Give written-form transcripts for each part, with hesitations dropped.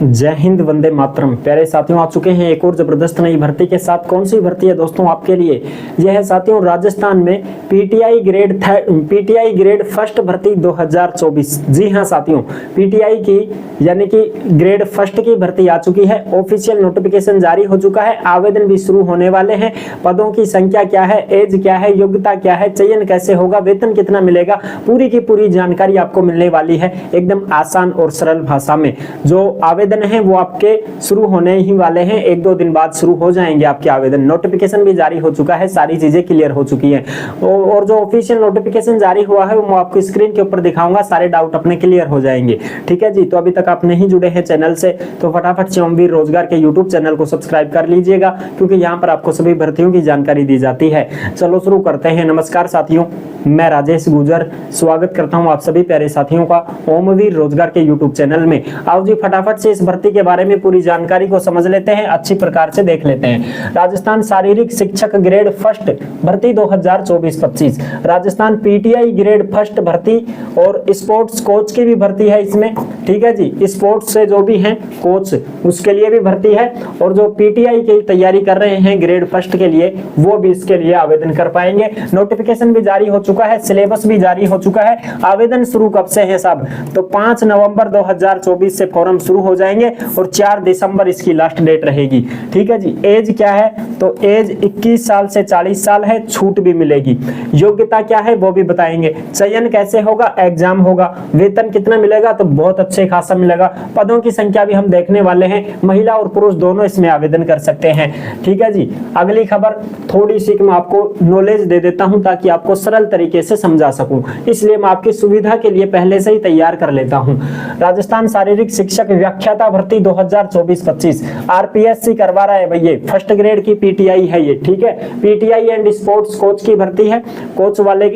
जय हिंद, वंदे मातरम। प्यारे साथियों, आ चुके हैं एक और जबरदस्त नई भर्ती के साथ। कौन सी भर्ती है दोस्तों आपके लिए? यह है साथियों राजस्थान में पीटीआई ग्रेड फर्स्ट भर्ती 2024। जी हां साथियों, पीटीआई की यानी कि ग्रेड फर्स्ट की भर्ती आ चुकी है। ऑफिशियल नोटिफिकेशन जारी हो चुका है, आवेदन भी शुरू होने वाले हैं। पदों की संख्या क्या है, एज क्या है, योग्यता क्या है, चयन कैसे होगा, वेतन कितना मिलेगा, पूरी की पूरी जानकारी आपको मिलने वाली है एकदम आसान और सरल भाषा में। जो आवेदन है वो आपके शुरू होने ही वाले हैं, एक दो दिन बाद शुरू हो जाएंगे आपके आवेदन। नोटिफिकेशन भी जारी हो चुका है, सारी चीजें क्लियर हो चुकी हैं। और जो ऑफिशियल नोटिफिकेशन जारी हुआ है वो आपको स्क्रीन के ऊपर दिखाऊंगा, सारे डाउट अपने क्लियर हो जाएंगे। ठीक है जी, तो अभी तक आप नहीं जुड़े हैं चैनल से तो फटाफट से ओमवीर रोजगार के यूट्यूब चैनल को सब्सक्राइब कर लीजिएगा, क्योंकि यहाँ पर आपको सभी भर्तियों की जानकारी दी जाती है। चलो शुरू करते हैं। नमस्कार साथियों, मैं राजेश गुजर स्वागत करता हूं आप सभी प्यारे साथियों का ओमवीर रोजगार के यूट्यूब चैनल में। आओ जी फटाफट से इस भर्ती के बारे में पूरी जानकारी को समझ लेते हैं, अच्छी प्रकार से देख लेते हैं। राजस्थान शारीरिक शिक्षक ग्रेड फर्स्ट भर्ती 2024-25, राजस्थान पीटीआई ग्रेड फर्स्ट भर्ती और स्पोर्ट्स कोच की भी भर्ती है इसमें। ठीक है जी, स्पोर्ट्स से जो भी हैं कोच उसके लिए भी भर्ती है, और जो पीटीआई की तैयारी कर रहे हैं ग्रेड फर्स्ट के लिए वो भी इसके लिए आवेदन कर पाएंगे। नोटिफिकेशन भी जारी हो चुका है, सिलेबस भी जारी हो चुका है। आवेदन शुरू कब से है साहब? तो 5 नवंबर 2024 से फॉर्म शुरू हो जाएंगे और 4 दिसंबर इसकी लास्ट डेट रहेगी। ठीक है जी, एज क्या है? तो एज 21 साल से 40 साल है, छूट भी मिलेगी। योग्यता क्या है वो भी बताएंगे। चयन कैसे होगा? एग्जाम होगा। वेतन कितना मिलेगा? तो बहुत अच्छे खासा मिलेगा। पदों की संख्या भी हम देखने वाले हैं, महिला और पुरुष दोनों इसमें आवेदन कर सकते हैं। ठीक है जी, अगली खबर थोड़ी सी मैं आपको नॉलेज दे देता हूं ताकि आपको सरल तरीके से समझा सकूं, इसलिए मैं आपकी सुविधा के लिए पहले से ही तैयार कर लेता हूं। राजस्थान शारीरिक शिक्षक व्याख्याता भर्ती 2024-25 आरपीएससी करवा रहा है भैया, फर्स्ट ग्रेड की पीटीआई है ये। ठीक है, पीटीआई एंड स्पोर्ट्स कोच की भर्ती है। कोच वाले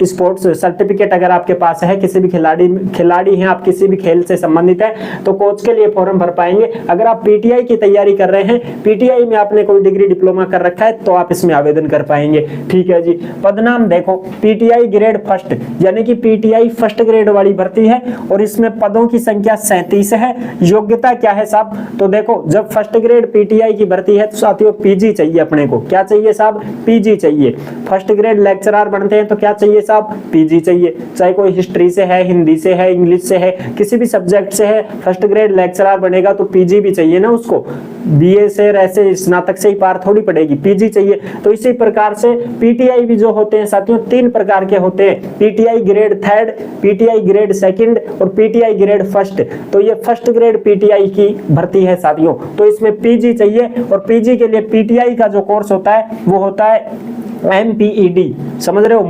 स्पोर्ट्स सर्टिफिकेट अगर आपके पास है, किसी भी खिलाड़ी हैं आप, किसी भी खेल से संबंधित है तो कोच के लिए फॉर्म भर पाएंगे। अगर आप पीटीआई की तैयारी कर रहे हैं, पीटीआई में आपने कोई डिग्री डिप्लोमा कर रखा है तो आप इसमें आवेदन कर पाएंगे। ठीक है जी, पदनाम देखो, पीटीआई ग्रेड फर्स्ट यानी कि पीटीआई फर्स्ट ग्रेड वाली भर्ती है और इसमें पदों की संख्या 37 है। योग्यता क्या है साहब? तो देखो, जब फर्स्ट ग्रेड पीटीआई की भर्ती है तो साथियों पीजी चाहिए अपने को। क्या चाहिए साहब? पीजी चाहिए। फर्स्ट ग्रेड लेक्चरर बनते हैं तो क्या चाहिए साहब? पीजी चाहिए। चाहे कोई हिस्ट्री से है, हिंदी से है, इंग्लिश से है, किसी भी सब्जेक्ट से है, फर्स्ट ग्रेड लेक्चरर बनेगा तो पीजी भी चाहिए ना उसको। बीए से ऐसे स्नातक से ही पार थोड़ी पड़ेगी, पीजी चाहिए। तो इसी प्रकार से पीटीआई भी जो होते हैं साथियों 3 प्रकार के होते हैं, PTI grade third, PTI grade second और पीटीआई ग्रेड फर्स्ट। तो ये फर्स्ट ग्रेड पीटीआई की भर्ती है साथियों, तो इसमें पीजी चाहिए। और पीजी के लिए पीटीआई का जो कोर्स होता है वो होता है MPED, समझ रहे हो?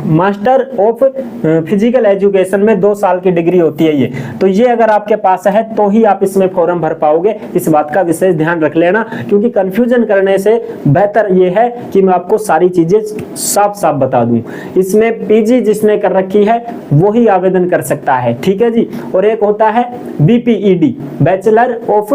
मास्टर ऑफ फिजिकल एजुकेशन में 2 साल की डिग्री होती है ये। तो ये अगर आपके पास है तो ही आप इसमें फॉर्म भर पाओगे, इस बात का विशेष ध्यान रख लेना, क्योंकि कंफ्यूजन करने से बेहतर ये है कि मैं आपको सारी चीजें साफ साफ बता दूं। इसमें पीजी जिसने कर रखी है वो ही आवेदन कर सकता है। ठीक है जी, और एक होता है BPED, bachelor of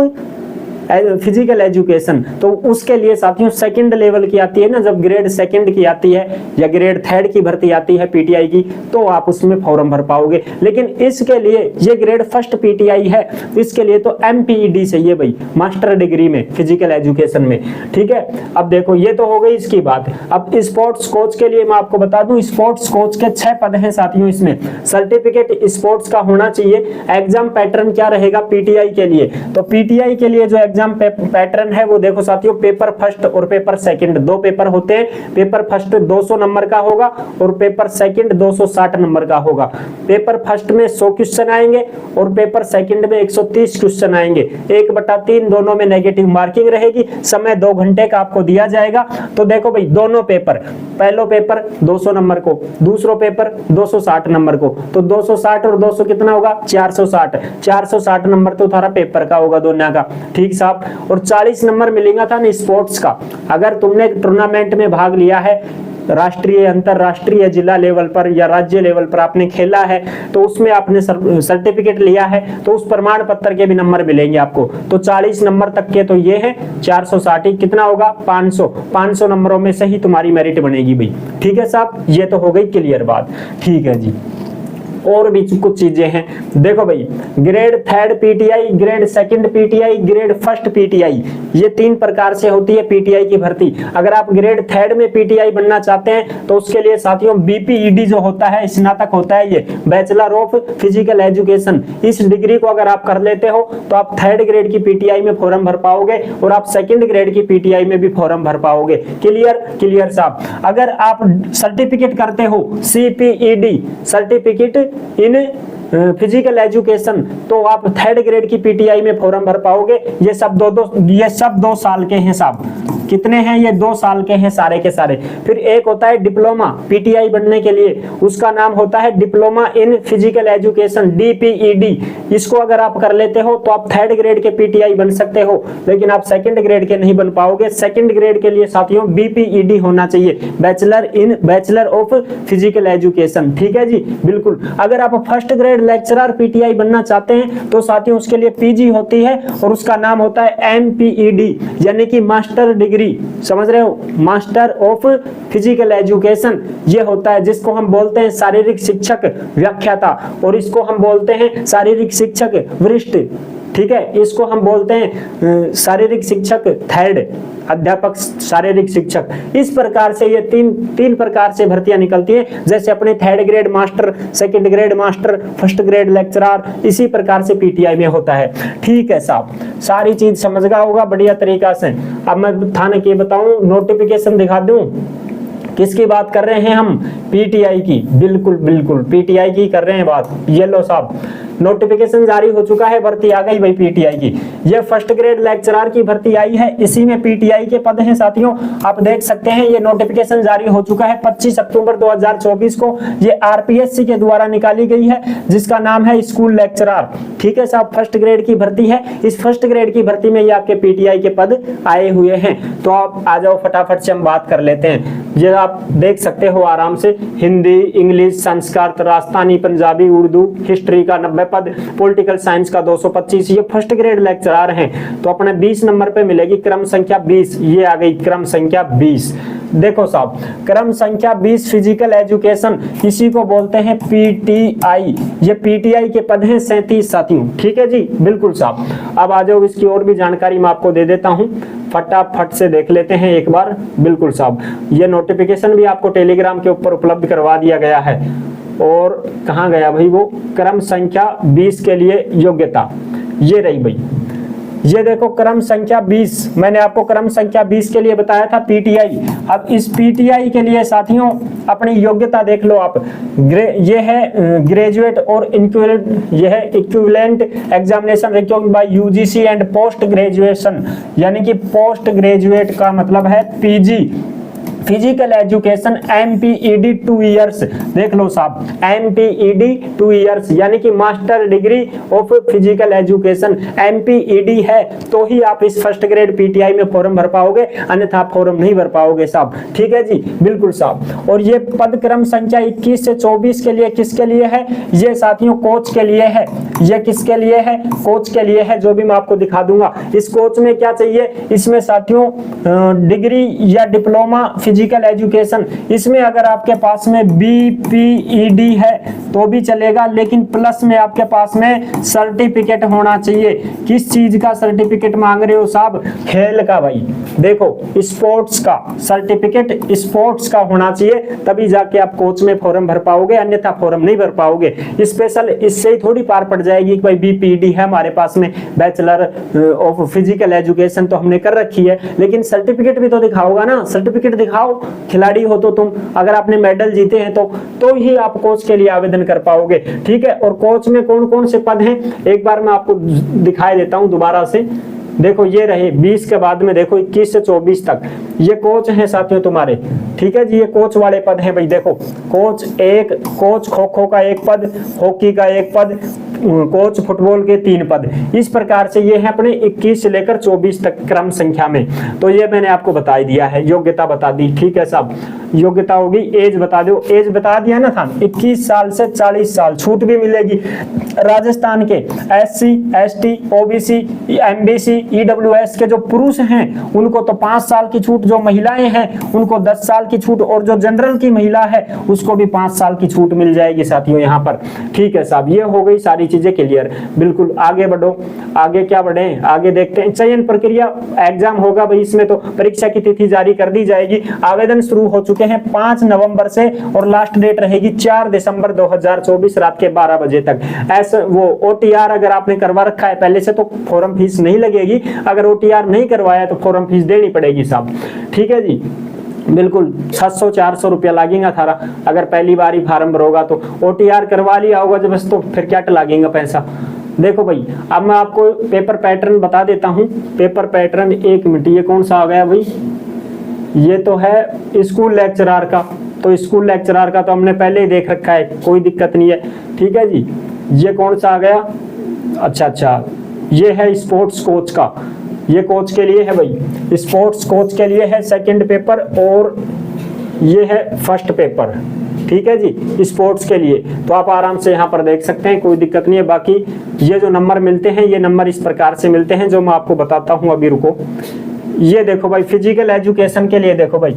physical education, तो उसके लिए साथियों सेकंड लेवल की आती है ना, जब ग्रेड सेकंड की आती है या ग्रेड थर्ड की भर्ती आती है पीटीआई की, तो आप उसमें फॉर्म भर पाओगे। लेकिन इसके लिए ये ग्रेड फर्स्ट पीटीआई है, इसके लिए तो MPED चाहिए भाई, मास्टर डिग्री में फिजिकल एजुकेशन में। ठीक है, अब देखो ये तो हो गई इसकी बात। अब स्पोर्ट्स कोच के लिए मैं आपको बता दूं, स्पोर्ट्स कोच के 6 पद हैं साथियों। इसमें सर्टिफिकेट स्पोर्ट्स का होना चाहिए। एग्जाम पैटर्न क्या रहेगा पीटीआई के लिए? तो पीटीआई के लिए जो एग्जाम पैटर्न है वो देखो साथियों, पेपर फर्स्ट और पेपर सेकंड 2 पेपर होते हैं। पेपर फर्स्ट 200 नंबर का होगा और पेपर सेकंड 260 नंबर का होगा। पेपर फर्स्ट में 100 क्वेश्चन आएंगे और पेपर सेकंड में 130 क्वेश्चन आएंगे। 1/3 दोनों में नेगेटिव मार्किंग रहेगी। समय 2 घंटे का आपको दिया जाएगा। तो देखो भाई, दोनों पेपर, पहलो पेपर 200 नंबर को, दूसरो पेपर 260 नंबर को, तो 260 और 200 कितना होगा? 460 नंबर तो थारा पेपर का होगा दोनों का। ठीक साहब, और 40 नंबर मिलेगा था ना स्पोर्ट्स का। अगर तुमने टूर्नामेंट में भाग लिया है, राष्ट्रीय, अंतरराष्ट्रीय, जिला लेवल पर या राज्य लेवल पर आपने खेला है, तो उसमें आपने सर्टिफिकेट लिया है तो उस प्रमाण पत्र के भी नंबर मिलेंगे आपको। तो 40 नंबर तक के तो ये है, 460 कितना होगा? 500 नंबरों में से ही तुम्हारी मेरिट बनेगी भाई। ठीक है साहब, ये तो हो गई क्लियर बात। ठीक है जी, और भी कुछ चीजें हैं। देखो भाई, grade 3 PTI, grade 2 PTI, grade 1 PTI, ये 3 प्रकार से होती है पीटीआई की भर्ती। अगर आप ग्रेड 3 में पीटीआई बनना चाहते हैं तो उसके लिए साथियों बीपीईडी जो होता है, स्नातक होता है, ये बैचलर ऑफ फिजिकल एजुकेशन, इस डिग्री को अगर आप कर लेते हो तो आप 3rd ग्रेड की पीटीआई में फॉर्म भर पाओगे और आप 2nd ग्रेड की पीटीआई में भी फॉर्म भर पाओगे। क्लियर? क्लियर साहब। अगर आप सर्टिफिकेट करते हो सीपीईडी, सर्टिफिकेट इन फिजिकल एजुकेशन, तो आप 3rd ग्रेड की पीटीआई में फॉर्म भर पाओगे। ये सब दो साल के हैं साहब। कितने हैं? ये 2 साल के हैं सारे के सारे। फिर एक होता है डिप्लोमा पीटीआई बनने के लिए, उसका नाम होता है डिप्लोमा इन फिजिकल एजुकेशन, डीपीईडी। इसको अगर आप कर लेते हो तो आप 3rd ग्रेड के पीटीआई बन सकते हो, लेकिन आप 2nd ग्रेड के नहीं बन पाओगे। 2nd ग्रेड के लिए साथियों बीपीईडी होना चाहिए, बैचलर ऑफ फिजिकल एजुकेशन। ठीक है जी, बिल्कुल। अगर आप 1st ग्रेड लेक्चरर पीटीआई बनना चाहते हैं तो साथियों उसके लिए पीजी होती है और उसका नाम होता है एमपीईडी, यानी कि मास्टर डिग्री, समझ रहे हो, मास्टर ऑफ फिजिकल एजुकेशन। ये होता है जिसको हम बोलते हैं शारीरिक शिक्षक व्याख्याता, और इसको हम बोलते हैं शारीरिक शिक्षक वरिष्ठ। ठीक है, इसको हम बोलते हैं शारीरिक शिक्षक 3rd, अध्यापक शारीरिक शिक्षक। इस प्रकार से ये तीन प्रकार से भर्तियां निकलती हैं, जैसे अपने 3rd grade master, 2nd grade master, 1st grade lecturer, इसी प्रकार से पीटीआई में होता है। ठीक है साहब, सारी चीज समझ गया होगा बढ़िया तरीका से। अब मैं थाने की बताऊं, नोटिफिकेशन दिखा दूं। किसकी बात कर रहे हैं हम? पीटीआई की। बिल्कुल बिल्कुल पीटीआई की कर रहे हैं बात। ये लो साहब, नोटिफिकेशन जारी हो चुका है, भर्ती आ गई भाई पीटीआई की। ये 1st ग्रेड लेक्चरर की भर्ती आई है, इसी में पीटीआई के पद हैं साथियों। आप देख सकते हैं ये नोटिफिकेशन जारी हो चुका है 25 अक्टूबर 2024 को। ये आरपीएससी के द्वारा निकाली गई है, जिसका नाम है स्कूल लेक्चरर। ठीक है साहब, 1st ग्रेड की भर्ती है। इस 1st ग्रेड की भर्ती में ये आपके पीटीआई के पद आए हुए हैं। तो आप आ जाओ, फटाफट से हम बात कर लेते हैं। ये आप देख सकते हो आराम से, हिंदी, इंग्लिश, संस्कृत, राजस्थानी, पंजाबी, उर्दू, हिस्ट्री का 90 पद, पॉलिटिकल साइंस का 225। ये 1st ग्रेड लेक्चरर हैं। तो अपने 20 नंबर पे मिलेगी क्रम संख्या 20। ये आ गई क्रम संख्या 20। देखो साहब, क्रम संख्या 20 फिजिकल एजुकेशन, इसी को बोलते हैं पीटीआई। ये पीटीआई के पद हैं 37 साथियों। ठीक है जी, बिल्कुल साहब। अब आ जाओ, इसकी और भी जानकारी मैं आपको दे देता हूं, फटाफट से देख लेते हैं एक बार। बिल्कुल साहब, ये नोटिफिकेशन भी आपको टेलीग्राम के ऊपर उपलब्ध करवा दिया गया है। और कहाँ गया भाई वो क्रम संख्या 20 के लिए योग्यता? ये रही भाई, ये देखो क्रम संख्या 20। मैंने आपको क्रम संख्या 20 के लिए बताया था पीटीआई। अब इस पीटीआई के लिए साथियों अपनी योग्यता देख लो आप। ये है ग्रेजुएट और इक्विवेलेंट, ये है equivalent examination recognised by UGC and post graduation, यानी कि पोस्ट ग्रेजुएट का मतलब है PG physical education MPEd 2 years. देख लो साहब, एमपीईडी 2 इयर्स, यानी कि master degree of physical education. MPEd है तो ही आप इस 1st ग्रेड पीटीआई में फॉर्म भर पाओगे, अन्यथा आप फॉर्म नहीं भर पाओगे साहब। ठीक है जी, बिल्कुल साहब। और ये पद क्रम संख्या 21 से 24 के लिए किसके लिए है? ये साथियों कोच के लिए है। ये किसके लिए है? कोच के लिए है, जो भी मैं आपको दिखा दूंगा। इस कोच में क्या चाहिए? इसमें साथियों डिग्री या डिप्लोमा फिजिकल एजुकेशन। इसमें अगर आपके पास में बीपीईडी है तो भी चलेगा, लेकिन प्लस में आपके पास में सर्टिफिकेट होना चाहिए। किस चीज का सर्टिफिकेट मांग रहे हो साहब? खेल का भाई। देखो स्पोर्ट्स का सर्टिफिकेट, स्पोर्ट्स का होना चाहिए, तभी जाके आप कोच में फॉर्म भर पाओगे, अन्यथा फॉर्म नहीं भर पाओगे। स्पेशल इससे ही थोड़ी पार पड़ जाएगी कि भाई बीपीईडी है हमारे पास में, बैचलर ऑफ फिजिकल एजुकेशन तो हमने कर रखी है, लेकिन सर्टिफिकेट भी तो दिखाओगा ना। सर्टिफिकेट दिखाओ, खिलाड़ी हो तो तुम, अगर आपने मेडल जीते हैं तो ही आप कोच के लिए आवेदन कर पाओगे। ठीक है, और कोच में कौन कौन से पद हैं एक बार मैं आपको दिखाई देता हूं दोबारा से। देखो ये रहे 20 के बाद में, देखो 21 से 24 तक ये कोच हैं साथियों तुम्हारे। ठीक है जी, ये कोच वाले पद हैं भाई। देखो कोच कोच खो खो का 1 पद, हॉकी का 1 पद, कोच फुटबॉल के 3 पद। इस प्रकार से ये है अपने 21 से लेकर 24 तक क्रम संख्या में। तो ये मैंने आपको बता दिया है, योग्यता बता दी। ठीक है साहब। योग्यता होगी, एज बता दो, एज बता दिया ना था, 21 साल से 40 साल, छूट भी मिलेगी। राजस्थान के SC ST OBC MBC EWS के जो पुरुष हैं उनको तो 5 साल की छूट, जो महिलाएं हैं उनको 10 साल की छूट, और जो जनरल की महिला है उसको भी 5 साल की छूट मिल जाएगी साथियों यहाँ पर। ठीक है साहब, ये हो गई सारी चीजें क्लियर। बिल्कुल आगे बढ़ो, आगे क्या बढ़े, आगे देखते हैं। चयन प्रक्रिया, एग्जाम होगा भाई, इसमें तो परीक्षा की तिथि जारी कर दी जाएगी। आवेदन शुरू हो चुके हैं 5 नवंबर से और लास्ट डेट रहेगी 4 दिसंबर 2024 रात के 12 बजे तक। ऐसे वो OTR अगर आपने करवा रखा है पहले से तो फॉर्म फीस नहीं लगेगी, अगर OTR नहीं करवाया तो फॉर्म फीस देनी पड़ेगी साहब। ठीक है जी, बिल्कुल 600-400 रुपया लगेगा थारा, अगर पहली बार ही फार्म भरोगा तो। OTR करवा लिया होगा जब बस, तो फिर क्या लगेगा पैसा। देखो भाई, अब मैं आपको पेपर पैटर्न बता देता हूँ। पेपर पैटर्न, एक मिनट, ये कौन सा आ गया भाई, ये तो है स्कूल लेक्चरर का। तो स्कूल लेक्चरर का तो हमने पहले ही देख रखा है, कोई दिक्कत नहीं है। ठीक है जी, ये कौन सा आ गया, अच्छा, ये है स्पोर्ट्स कोच का, ये कोच के लिए है भाई, स्पोर्ट्स कोच के लिए है सेकंड पेपर, और ये है फर्स्ट पेपर। ठीक है जी, स्पोर्ट्स के लिए तो आप आराम से यहाँ पर देख सकते हैं, कोई दिक्कत नहीं है। बाकी ये जो नंबर मिलते हैं, ये नंबर इस प्रकार से मिलते हैं जो मैं आपको बताता हूँ अभी, रुको। ये देखो भाई, फिजिकल एजुकेशन के लिए देखो भाई,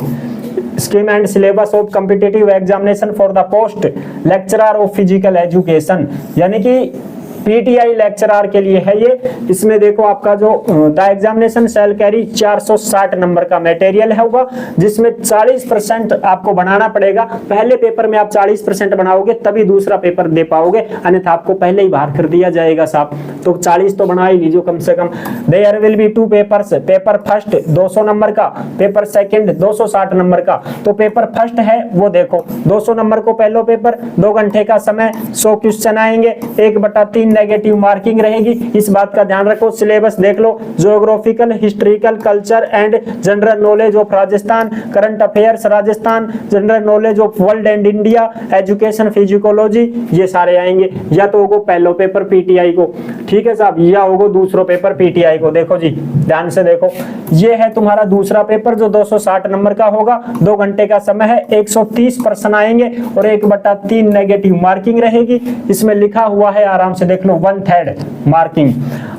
scheme and syllabus of competitive examination for the post lecturer of physical education, यानी कि PTI लेक्चरर के लिए है ये। इसमें देखो आपका जो the examination shall carry 460 number का मटेरियल है होगा, जिसमें 40% आपको बनाना पड़ेगा। पहले पेपर में आप 40% बनाओगे तभी दूसरा पेपर दे पाओगे, अन्यथा आपको पहले ही बाहर कर दिया जाएगा साहब। तो 40 तो बना ही लीजिए कम से कम। There will be 2 papers, paper first 200 number का, पेपर सेकंड 260 नंबर का। तो पेपर फर्स्ट है वो देखो 200 नंबर को पहला पेपर, 2 घंटे का समय, 100 क्वेश्चन आएंगे, 1/3 नेगेटिव मार्किंग रहेगी। इस बात का ध्यान रखो। सिलेबस देख लो, geographical, historical, culture and general knowledge of Rajasthan, current affairs Rajasthan, general knowledge of world and India, education, psychology, ये सारे आएंगे। या तो होगा पहला पेपर PTI को, ठीक है साहब, या होगा दूसरा पेपर PTI को। देखो जी, ध्यान से देखो, ये है तुम्हारा दूसरा पेपर जो 260 नंबर का होगा, 2 घंटे का समय है, 130 प्रश्न आएंगे और 1/3 नेगेटिव मार्किंग रहेगी। इसमें लिखा हुआ है, आराम से देख लो, 1/3 मार्किंग।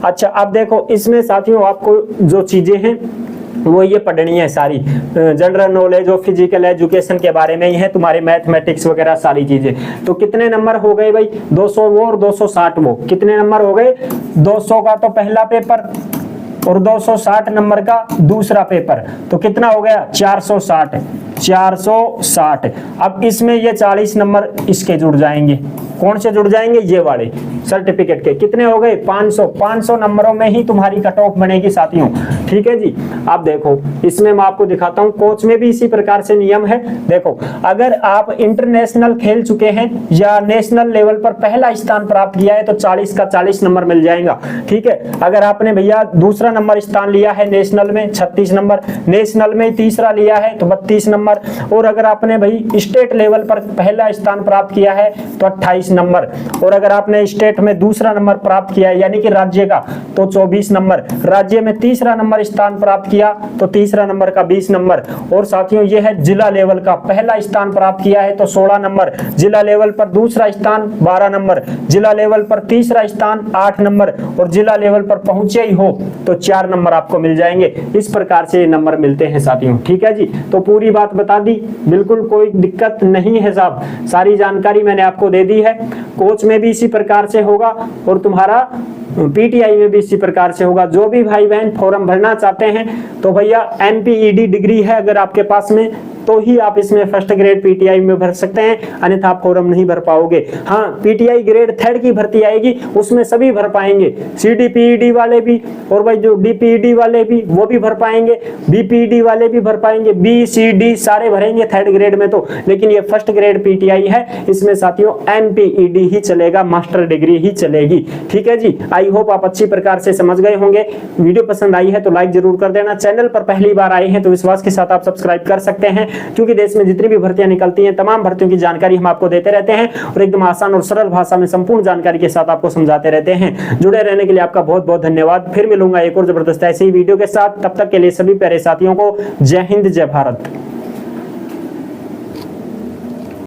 अच्छा, अब देखो इसमें साथियों आपको जो चीजें हैं वो ये पढ़नी है सारी, जनरल नॉलेज और फिजिकल एजुकेशन के बारे में ही है, तुम्हारे मैथमेटिक्स वगैरह सारी चीजें। तो कितने नंबर हो गए भाई, 200 वो और 260 वो, कितने नंबर हो गए, 200 का तो पहला पेपर और 260 नंबर का दूसरा पेपर, तो कितना हो गया 460। अब इसमें ये 40 नंबर इसके जुड़ जाएंगे। कौन से जुड़ जाएंगे, ये वाले सर्टिफिकेट के। कितने हो गए 500 नंबरों में ही तुम्हारी कट ऑफ बनेगी साथियों। ठीक है जी, अब देखो इसमें मैं आपको दिखाता हूं, कोच में भी इसी प्रकार से नियम है। देखो, अगर आप इंटरनेशनल खेल चुके हैं या नेशनल लेवल पर पहला स्थान प्राप्त किया है तो 40 का 40 नंबर मिल जाएगा। ठीक है, अगर आपने भैया दूसरा नंबर स्थान लिया है नेशनल में 36 नंबर, नेशनल में तीसरा लिया है तो 32 नंबर, और अगर आपने भाई स्टेट लेवल पर पहला स्थान प्राप्त किया है तो 28 नंबर, और अगर आपने स्टेट में दूसरा नंबर प्राप्त किया है यानी कि राज्य का तो 24 नंबर, राज्य में तीसरा नंबर स्थान प्राप्त किया तो तीसरा नंबर का 20 नंबर, और साथियों ये है जिला लेवल का, पहला स्थान प्राप्त किया है तो 16 नंबर, जिला लेवल पर दूसरा स्थान 12 नंबर, जिला लेवल पर तीसरा स्थान 8 नंबर, और जिला लेवल पर पहुंचे ही हो तो 4 नंबर आपको मिल जाएंगे। इस प्रकार से ये नंबर मिलते हैं साथियों। ठीक है जी, तो पूरी बात बता दी, बिल्कुल कोई दिक्कत नहीं है साहब, सारी जानकारी मैंने आपको दे दी है। कोच में भी इसी प्रकार से होगा और तुम्हारा PTI में भी इसी प्रकार से होगा। जो भी भाई बहन फॉर्म भरना चाहते हैं तो भैया MPED डिग्री है अगर आपके पास में तो ही आप इसमें फर्स्ट ग्रेड PTI में भर सकते हैं, अन्यथा आप फॉर्म नहीं भर पाओगे। हाँ, PTI ग्रेड 3 की भर्ती आएगी, उसमें सभी भर पाएंगे, CDPED वाले भी, और भाई जो DPED वाले भी वो भी भर पाएंगे, BPED वाले भी भर पाएंगे, BCD सारे भरेंगे 3rd ग्रेड में तो। लेकिन ये फर्स्ट ग्रेड PTI है, इसमें साथियों MPED ही चलेगा, मास्टर डिग्री ही चलेगी। ठीक है जी, आई होप आप अच्छी प्रकार से समझ गए होंगे। वीडियो पसंद आई है तो लाइक जरूर कर देना। चैनल पर पहली बार आए हैं तो विश्वास के साथ आप सब्सक्राइब कर सकते हैं, क्योंकि देश में जितनी भी भर्तियां निकलती हैं तमाम भर्तियों की जानकारी हम आपको देते रहते हैं और एकदम आसान और सरल भाषा में संपूर्ण जानकारी के साथ आपको समझाते रहते हैं। जुड़े रहने के लिए आपका बहुत बहुत धन्यवाद। फिर मिलूंगा एक और जबरदस्त ऐसी वीडियो के साथ, तब तक के लिए सभी प्यारे साथियों को जय हिंद, जय भारत।